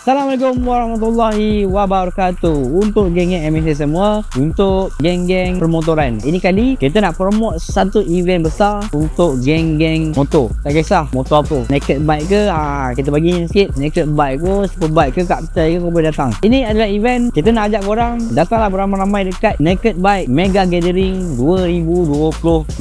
Assalamualaikum warahmatullahi wabarakatuh. Untuk geng-geng MSA semua, untuk geng-geng permotoran, ini kali kita nak promote satu event besar untuk geng-geng motor. Tak kisah motor apa, naked bike ke, kita bagi sikit, naked bike ke, superbike ke, kapten ke, kau boleh datang. Ini adalah event kita nak ajak korang datanglah beramai-ramai dekat Naked Bike Mega Gathering 2025.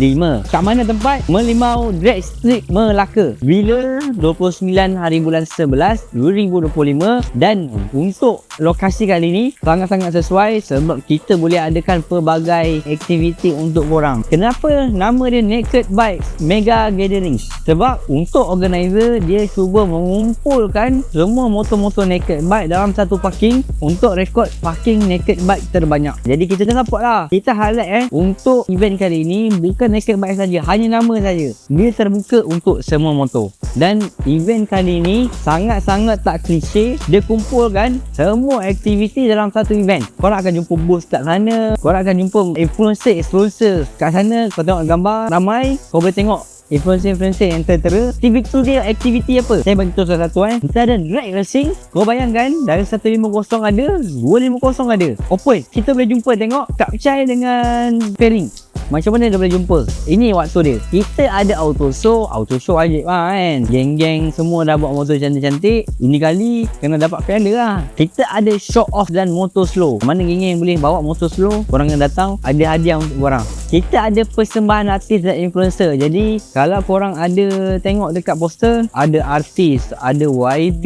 Kat mana tempat? Merlimau Drag Street Melaka. Bila 29 hari bulan 11 2025. Dan untuk lokasi kali ni sangat-sangat sesuai sebab kita boleh adakan pelbagai aktiviti untuk korang. Kenapa nama dia Naked Bike Mega Gathering? Sebab untuk organizer dia cuba mengumpulkan semua motor-motor naked bike dalam satu parking untuk rekod parking naked bike terbanyak. Jadi kita dah dapat lah. Kita highlight untuk event kali ni bukan naked bike saja, hanya nama saja. Dia terbuka untuk semua motor. Dan event kali ni sangat-sangat tak klise. Dia kumpulkan semua aktiviti dalam satu event. Korang akan jumpa booth kat sana, korang akan jumpa influencer kat sana. Kau tengok gambar ramai, kau boleh tengok influencer yang tertera. Aktiviti dia aktiviti apa? Saya bagi tahu salah satu Kita ada drag racing. Kau bayangkan dari 150 ada, 250 ada. Open. Kita boleh jumpa tengok Kapcai dengan Fairing. Macam mana dia boleh jumpa? Ini waktu dia. Kita ada auto show wajib lah kan. Geng-geng semua dah buat motor cantik-cantik. Ini kali kena dapat piala lah. Kita ada show off dan motor slow. Mana geng-geng boleh bawa motor slow, korang yang datang ada hadiah untuk korang. Kita ada persembahan artis dan influencer. Jadi kalau korang ada tengok dekat poster, ada artis, ada YB,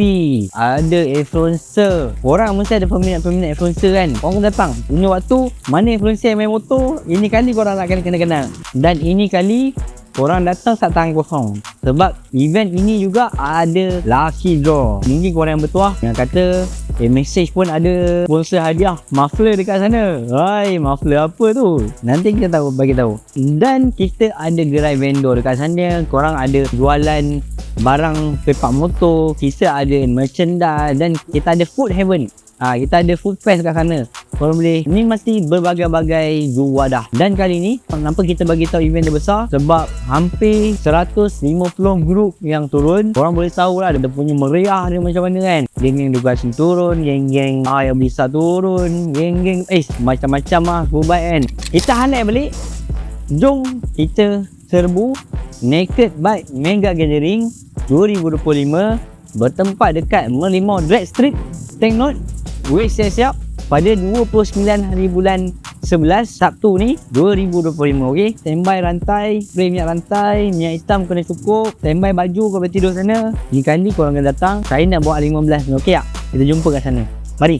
ada influencer. Korang mesti ada peminat-peminat influencer kan. Korang datang. Ini waktu mana influencer yang main motor, ini kali korang nak kena kenal. Dan ini kali korang datang tak tangan kosong. Sebab event ini juga ada lucky draw. Mungkin korang yang bertuah yang kata message pun ada sponsor hadiah muffler dekat sana. Hai, muffler apa tu? Nanti kita bagi tahu. Dan kita ada gerai vendor dekat sana. Korang ada jualan barang pepak motor, kita ada merchandise dan kita ada food heaven. Kita ada food fest kat sana. Korang boleh, ni mesti berbagai-bagai juadah. Dan kali ni kenapa kita bagi tahu event dia besar? Sebab hampir 150 grup yang turun. Korang boleh tahu lah dia punya meriah dia macam mana kan. Geng-geng Dugasi turun, geng-geng yang bisa turun, geng-geng macam-macam lah buat kan. Kita highlight balik. Jom kita serbu Naked Bike Mega Gathering 2025 bertempat dekat Merlimau Drag Street. Take note, wait siap-siap pada 29 hari bulan 11 Sabtu ni 2025. okey. Standby rantai, spray minyak rantai, minyak hitam kena cukup, standby baju kau boleh tidur sana. Ni kali korang akan datang. Saya nak bawa 15 ni, okey tak? Kita jumpa kat sana. Mari.